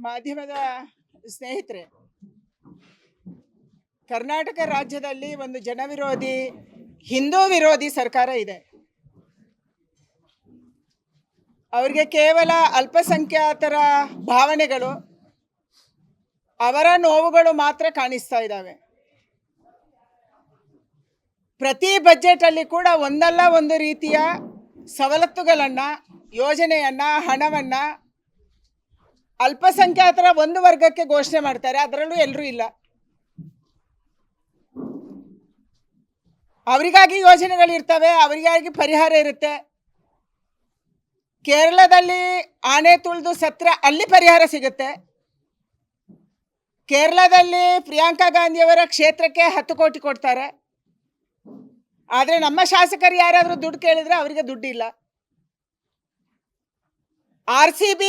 ಮಾಧ್ಯಮದ ಸ್ನೇಹಿತರೆ, ಕರ್ನಾಟಕ ರಾಜ್ಯದಲ್ಲಿ ಒಂದು ಜನವಿರೋಧಿ, ಹಿಂದೂ ವಿರೋಧಿ ಸರ್ಕಾರ ಇದೆ. ಅವರಿಗೆ ಕೇವಲ ಅಲ್ಪಸಂಖ್ಯಾತರ ಭಾವನೆಗಳು, ಅವರ ನೋವುಗಳು ಮಾತ್ರ ಕಾಣಿಸ್ತಾ ಇದ್ದಾವೆ. ಪ್ರತಿ ಬಜೆಟಲ್ಲಿ ಕೂಡ ಒಂದಲ್ಲ ಒಂದು ರೀತಿಯ ಸವಲತ್ತುಗಳನ್ನು, ಯೋಜನೆಯನ್ನು, ಹಣವನ್ನು ಅಲ್ಪಸಂಖ್ಯಾತರ ಒಂದು ವರ್ಗಕ್ಕೆ ಘೋಷಣೆ ಮಾಡ್ತಾರೆ. ಅದರಲ್ಲೂ ಎಲ್ಲರೂ ಇಲ್ಲ. ಅವರಿಗಾಗಿ ಯೋಜನೆಗಳಿರ್ತವೆ, ಅವರಿಗಾಗಿ ಪರಿಹಾರ ಇರುತ್ತೆ. ಕೇರಳದಲ್ಲಿ ಆನೆ ತುಳಿದು ಸತ್ರ ಅಲ್ಲಿ ಪರಿಹಾರ ಸಿಗುತ್ತೆ. ಕೇರಳದಲ್ಲಿ ಪ್ರಿಯಾಂಕಾ ಗಾಂಧಿಯವರ ಕ್ಷೇತ್ರಕ್ಕೆ 10 ಕೋಟಿ ಕೊಡ್ತಾರೆ. ಆದರೆ ನಮ್ಮ ಶಾಸಕರು ಯಾರಾದರೂ ದುಡ್ಡು ಕೇಳಿದ್ರೆ ಅವರಿಗೆ ದುಡ್ಡಿಲ್ಲ. RCB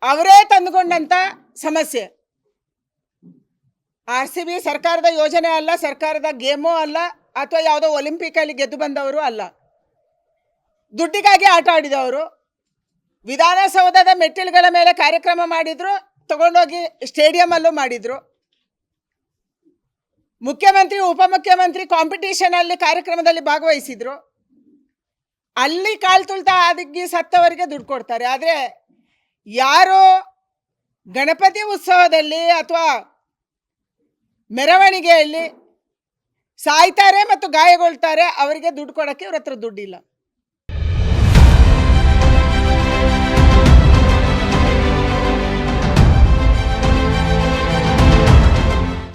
ಅವರೇ ತಂದುಕೊಂಡಂಥ ಸಮಸ್ಯೆ. RCB ಸರ್ಕಾರದ ಯೋಜನೆ ಅಲ್ಲ, ಸರ್ಕಾರದ ಗೇಮು ಅಲ್ಲ, ಅಥವಾ ಯಾವುದೋ ಒಲಿಂಪಿಕಲ್ಲಿ ಗೆದ್ದು ಬಂದವರು ಅಲ್ಲ. ದುಡ್ಡಿಗಾಗಿ ಆಟ ಆಡಿದವರು. ವಿಧಾನಸೌಧದ ಮೆಟ್ಟಿಲುಗಳ ಮೇಲೆ ಕಾರ್ಯಕ್ರಮ ಮಾಡಿದ್ರು, ತಗೊಂಡೋಗಿ ಸ್ಟೇಡಿಯಮಲ್ಲೂ ಮಾಡಿದ್ರು. ಮುಖ್ಯಮಂತ್ರಿ, ಉಪಮುಖ್ಯಮಂತ್ರಿ ಕಾಂಪಿಟೇಷನಲ್ಲಿ ಕಾರ್ಯಕ್ರಮದಲ್ಲಿ ಭಾಗವಹಿಸಿದ್ರು. ಅಲ್ಲಿ ಕಾಲು ತುಳ್ತಾ ಅದಕ್ಕೆ ಸತ್ತವರಿಗೆ ದುಡ್ಡು ಕೊಡ್ತಾರೆ. ಆದರೆ ಯಾರು ಗಣಪತಿ ಉತ್ಸವದಲ್ಲಿ ಅಥವಾ ಮೆರವಣಿಗೆಯಲ್ಲಿ ಸಾಯ್ತಾರೆ ಮತ್ತು ಗಾಯಗೊಳ್ತಾರೆ, ಅವರಿಗೆ ದುಡ್ಡು ಕೊಡೋಕ್ಕೆ ಇವ್ರ ಹತ್ರ ದುಡ್ಡಿಲ್ಲ.